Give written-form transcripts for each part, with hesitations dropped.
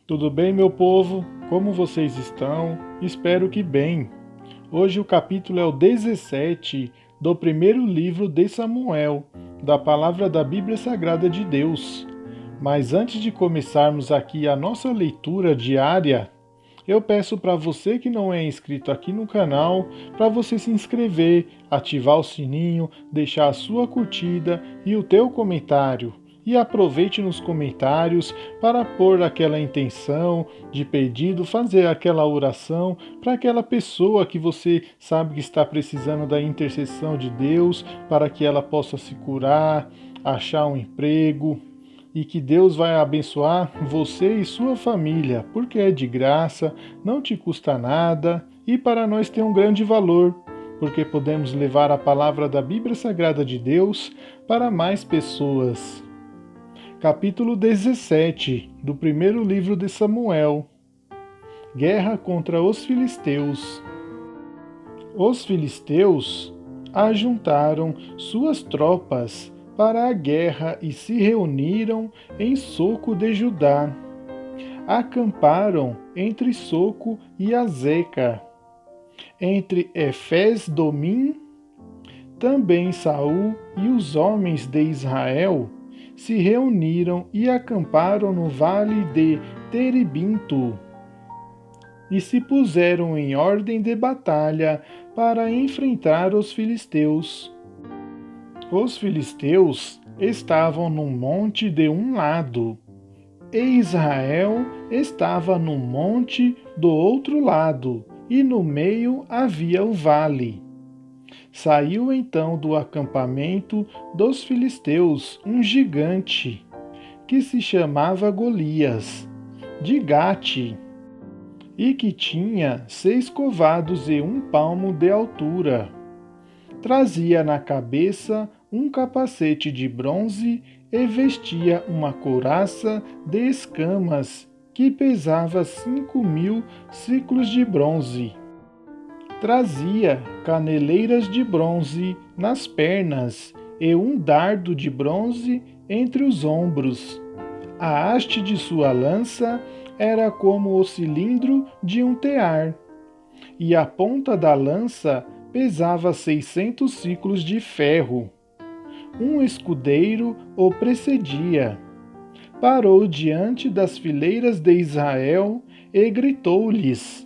Tudo bem, meu povo? Como vocês estão? Espero que bem. Hoje o capítulo é o 17 do primeiro livro de Samuel, da palavra da Bíblia Sagrada de Deus. Mas antes de começarmos aqui a nossa leitura diária, eu peço para você que não é inscrito aqui no canal, para você se inscrever, ativar o sininho, deixar a sua curtida e o teu comentário. E aproveite nos comentários para pôr aquela intenção de pedido, fazer aquela oração para aquela pessoa que você sabe que está precisando da intercessão de Deus, para que ela possa se curar, achar um emprego, e que Deus vai abençoar você e sua família, porque é de graça, não te custa nada e para nós tem um grande valor, porque podemos levar a palavra da Bíblia Sagrada de Deus para mais pessoas. Capítulo 17 do primeiro livro de Samuel. Guerra contra os filisteus. Os filisteus ajuntaram suas tropas para a guerra e se reuniram em Soco de Judá. Acamparam entre Soco e Azeca, entre Efes-Domim. Também Saul e os homens de Israel se reuniram e acamparam no vale de Terebinto, e se puseram em ordem de batalha para enfrentar os filisteus. Os filisteus estavam num monte de um lado, e Israel estava num monte do outro lado, e no meio havia o vale. Saiu então do acampamento dos filisteus um gigante, que se chamava Golias, de Gate, e que tinha 6 covados e 1 palmo de altura. Trazia na cabeça um capacete de bronze e vestia uma couraça de escamas que pesava 5.000 siclos de bronze. Trazia caneleiras de bronze nas pernas e um dardo de bronze entre os ombros. A haste de sua lança era como o cilindro de um tear, e a ponta da lança pesava 600 siclos de ferro. Um escudeiro o precedia. Parou diante das fileiras de Israel e gritou-lhes: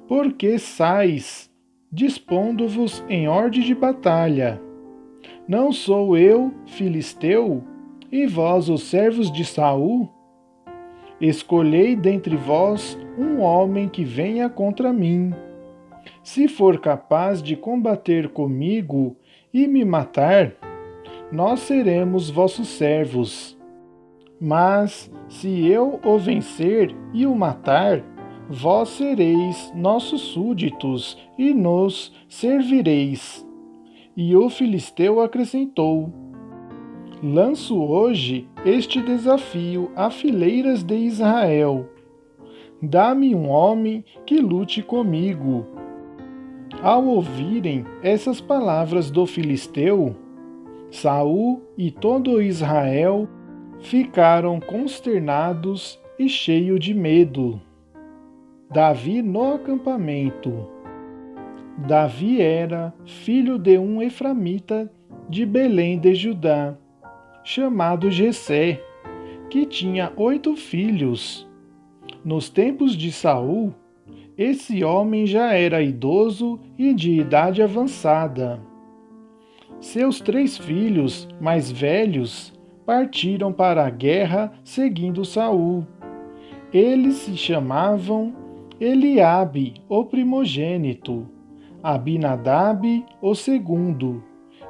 Por que sais, dispondo-vos em ordem de batalha? Não sou eu, filisteu, e vós, os servos de Saul? Escolhei dentre vós um homem que venha contra mim. Se for capaz de combater comigo e me matar, nós seremos vossos servos. Mas, se eu o vencer e o matar, vós sereis nossos súditos e nos servireis. E o filisteu acrescentou: Lanço hoje este desafio a fileiras de Israel. Dá-me um homem que lute comigo. Ao ouvirem essas palavras do filisteu, Saul e todo Israel ficaram consternados e cheios de medo. Davi no acampamento. Davi era filho de um eframita de Belém de Judá, chamado Jessé, que tinha 8 filhos. Nos tempos de Saul, esse homem já era idoso e de idade avançada. Seus 3 filhos mais velhos partiram para a guerra seguindo Saul. Eles se chamavam Eliabe, o primogênito, Abinadab, o segundo,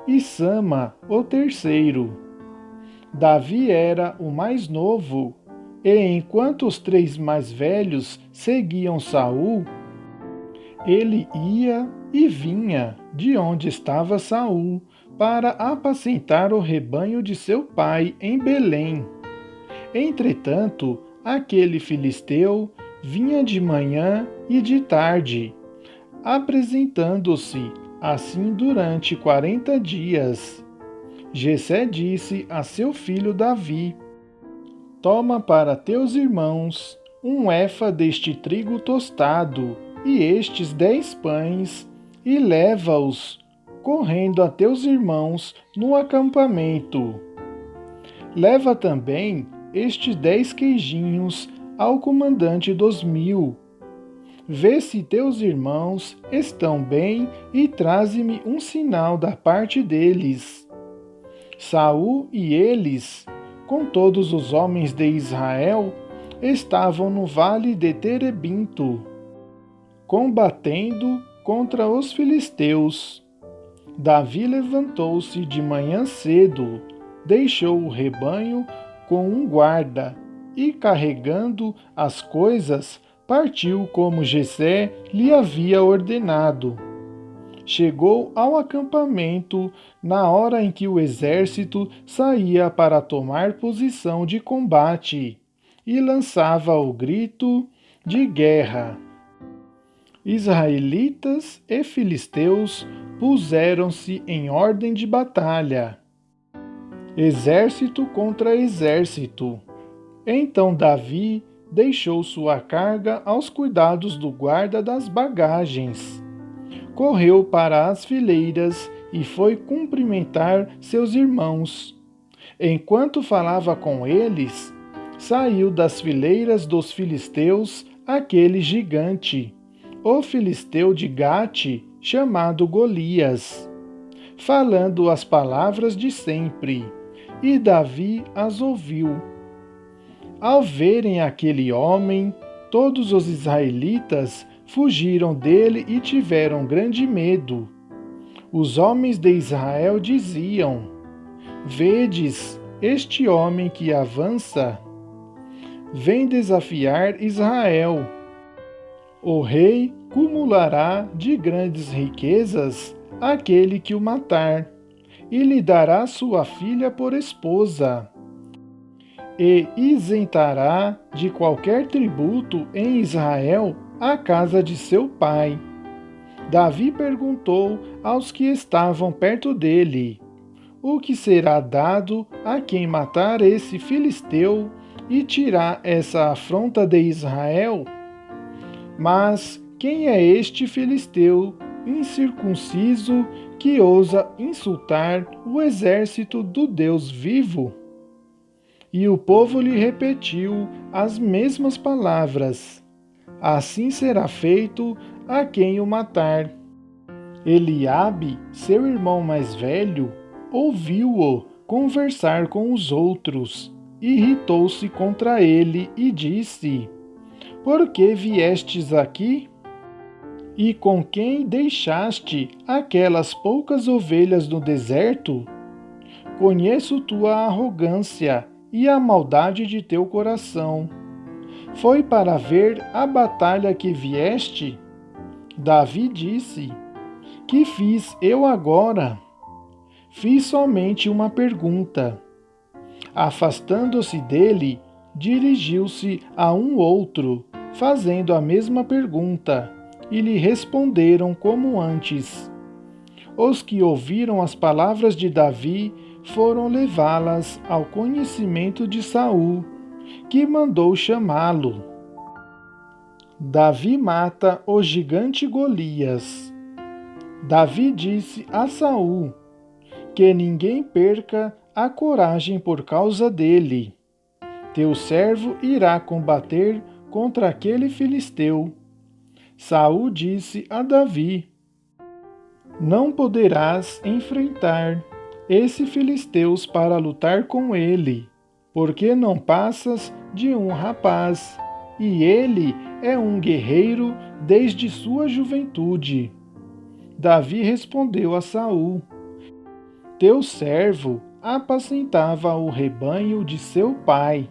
e Sama, o terceiro. Davi era o mais novo, e enquanto os 3 mais velhos seguiam Saul, ele ia e vinha de onde estava Saul para apacentar o rebanho de seu pai em Belém. Entretanto, aquele filisteu vinha de manhã e de tarde, apresentando-se assim durante 40 dias. Jessé disse a seu filho Davi: Toma para teus irmãos um efa deste trigo tostado, e estes 10 pães, e leva-os, correndo a teus irmãos no acampamento. Leva também estes 10 queijinhos ao comandante dos 1000. Vê se teus irmãos estão bem e traze-me um sinal da parte deles. Saul e eles, com todos os homens de Israel, estavam no vale de Terebinto, combatendo contra os filisteus. Davi levantou-se de manhã cedo, deixou o rebanho com um guarda, e carregando as coisas, partiu como Jessé lhe havia ordenado. Chegou ao acampamento na hora em que o exército saía para tomar posição de combate, e lançava o grito de guerra. Israelitas e filisteus puseram-se em ordem de batalha, exército contra exército. Então Davi deixou sua carga aos cuidados do guarda das bagagens. Correu para as fileiras e foi cumprimentar seus irmãos. Enquanto falava com eles, saiu das fileiras dos filisteus aquele gigante, o filisteu de Gate, chamado Golias, falando as palavras de sempre, e Davi as ouviu. Ao verem aquele homem, todos os israelitas fugiram dele e tiveram grande medo. Os homens de Israel diziam: Vedes este homem que avança? Vem desafiar Israel. O rei cumulará de grandes riquezas aquele que o matar, e lhe dará sua filha por esposa, e isentará de qualquer tributo em Israel a casa de seu pai. Davi perguntou aos que estavam perto dele: O que será dado a quem matar esse filisteu e tirar essa afronta de Israel? Mas quem é este filisteu incircunciso que ousa insultar o exército do Deus vivo? E o povo lhe repetiu as mesmas palavras: Assim será feito a quem o matar. Eliabe, seu irmão mais velho, ouviu-o conversar com os outros, irritou-se contra ele e disse: Por que viestes aqui? E com quem deixaste aquelas poucas ovelhas no deserto? Conheço tua arrogância e a maldade de teu coração. Foi para ver a batalha que vieste? Davi disse: Que fiz eu agora? Fiz somente uma pergunta. Afastando-se dele, dirigiu-se a um outro, fazendo a mesma pergunta, e lhe responderam como antes. Os que ouviram as palavras de Davi foram levá-las ao conhecimento de Saul, que mandou chamá-lo. Davi mata o gigante Golias. Davi disse a Saul: Que ninguém perca a coragem por causa dele. Teu servo irá combater contra aquele filisteu. Saul disse a Davi: Não poderás enfrentar esse filisteus para lutar com ele, porque não passas de um rapaz, e ele é um guerreiro desde sua juventude. Davi respondeu a Saul: Teu servo apacentava o rebanho de seu pai.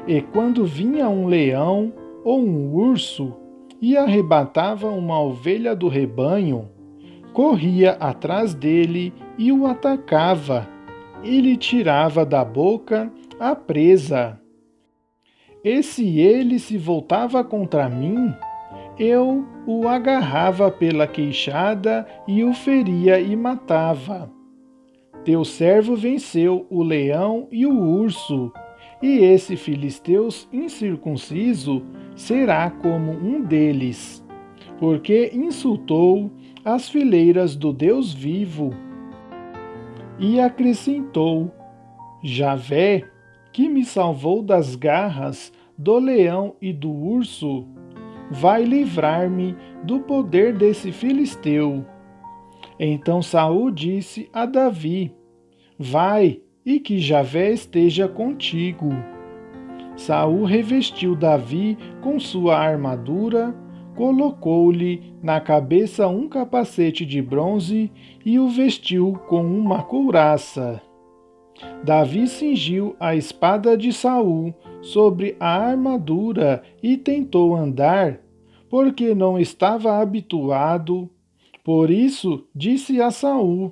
E quando vinha um leão ou um urso e arrebatava uma ovelha do rebanho, corria atrás dele e o atacava, e lhe tirava da boca a presa. E se ele se voltava contra mim, eu o agarrava pela queixada e o feria e matava. Teu servo venceu o leão e o urso, e esse filisteu incircunciso será como um deles, porque insultou as fileiras do Deus vivo. E acrescentou: Javé, que me salvou das garras do leão e do urso, vai livrar-me do poder desse filisteu. Então Saul disse a Davi: Vai, e que Javé esteja contigo. Saul revestiu Davi com sua armadura, colocou-lhe na cabeça um capacete de bronze e o vestiu com uma couraça. Davi cingiu a espada de Saul sobre a armadura e tentou andar, porque não estava habituado. Por isso disse a Saul: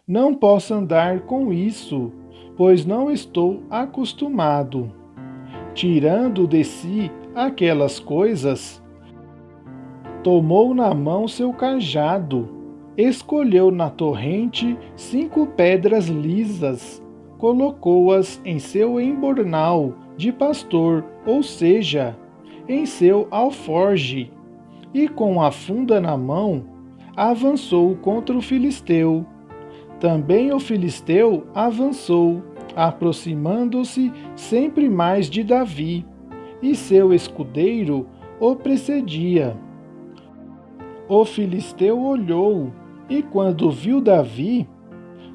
Não posso andar com isso, pois não estou acostumado. Tirando de si aquelas coisas, tomou na mão seu cajado, escolheu na torrente 5 pedras lisas, colocou-as em seu embornal de pastor, ou seja, em seu alforge, e com a funda na mão, avançou contra o filisteu. Também o filisteu avançou, aproximando-se sempre mais de Davi, e seu escudeiro o precedia. O filisteu olhou, e quando viu Davi,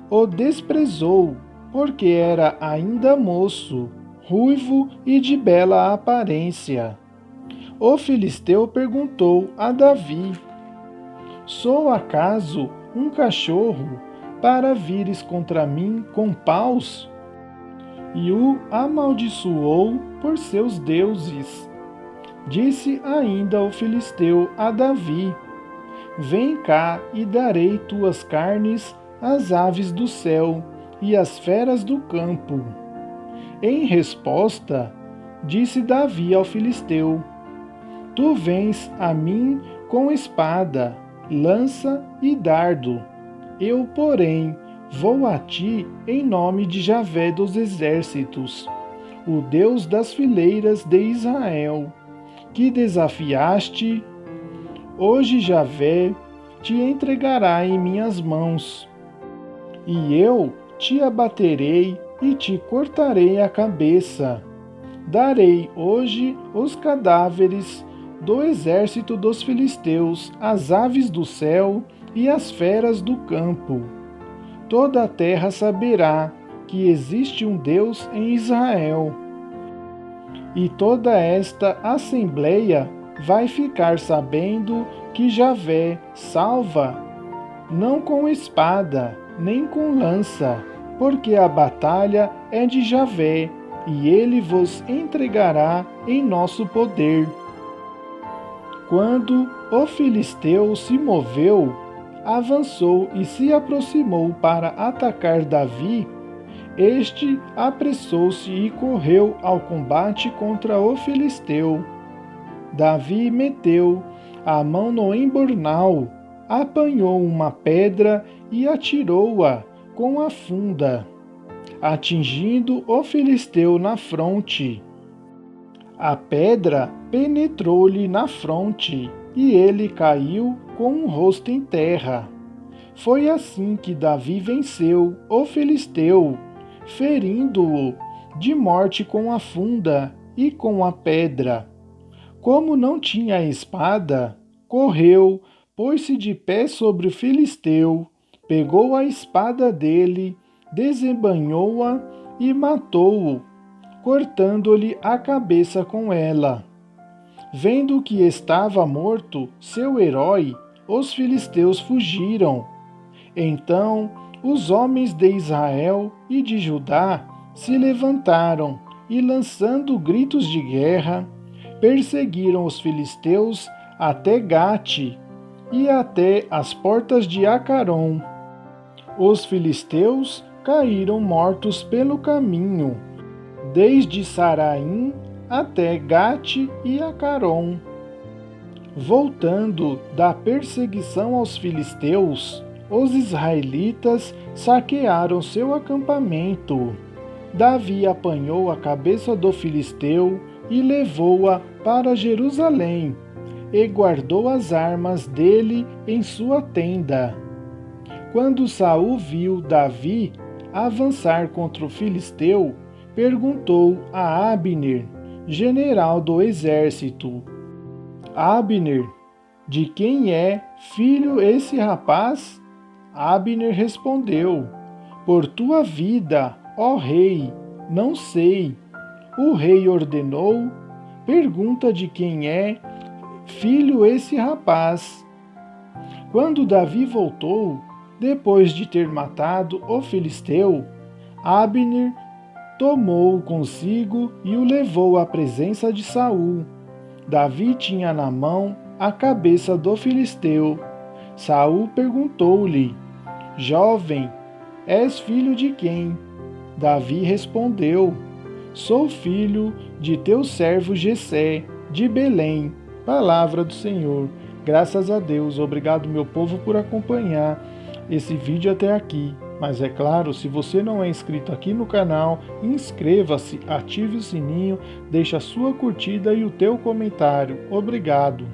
o desprezou, porque era ainda moço, ruivo e de bela aparência. O filisteu perguntou a Davi: Sou acaso um cachorro para vires contra mim com paus? E o amaldiçoou por seus deuses. Disse ainda o filisteu a Davi: Vem cá e darei tuas carnes às aves do céu e às feras do campo. Em resposta, disse Davi ao filisteu: Tu vens a mim com espada, lança e dardo. Eu, porém, vou a ti em nome de Javé dos exércitos, o Deus das fileiras de Israel, que desafiaste. Hoje Javé te entregará em minhas mãos, e eu te abaterei e te cortarei a cabeça. Darei hoje os cadáveres do exército dos filisteus às aves do céu e às feras do campo. Toda a terra saberá que existe um Deus em Israel. E toda esta assembleia vai ficar sabendo que Javé salva, não com espada, nem com lança, porque a batalha é de Javé, e ele vos entregará em nosso poder. Quando o filisteu se moveu, avançou e se aproximou para atacar Davi, este apressou-se e correu ao combate contra o filisteu. Davi meteu a mão no embornal, apanhou uma pedra e atirou-a com a funda, atingindo o filisteu na fronte. A pedra penetrou-lhe na fronte e ele caiu com o rosto em terra. Foi assim que Davi venceu o filisteu, ferindo-o de morte com a funda e com a pedra. Como não tinha espada, correu, pôs-se de pé sobre o filisteu, pegou a espada dele, desembainhou-a e matou-o, cortando-lhe a cabeça com ela. Vendo que estava morto seu herói, os filisteus fugiram. Então os homens de Israel e de Judá se levantaram e, lançando gritos de guerra, perseguiram os filisteus até Gate e até as portas de Acaron. Os filisteus caíram mortos pelo caminho, desde Saraim até Gate e Acaron. Voltando da perseguição aos filisteus, os israelitas saquearam seu acampamento. Davi apanhou a cabeça do filisteu e levou-a para Jerusalém, e guardou as armas dele em sua tenda. Quando Saul viu Davi avançar contra o filisteu, perguntou a Abner, general do exército: Abner, de quem é filho esse rapaz? Abner respondeu: Por tua vida, ó rei, não sei. O rei ordenou: Pergunta de quem é filho esse rapaz. Quando Davi voltou, depois de ter matado o filisteu, Abner tomou-o consigo e o levou à presença de Saul. Davi tinha na mão a cabeça do filisteu. Saul perguntou-lhe: Jovem, és filho de quem? Davi respondeu: Sou filho de teu servo Jessé, de Belém. Palavra do Senhor. Graças a Deus. Obrigado, meu povo, por acompanhar esse vídeo até aqui. Mas é claro, se você não é inscrito aqui no canal, inscreva-se, ative o sininho, deixe a sua curtida e o teu comentário. Obrigado.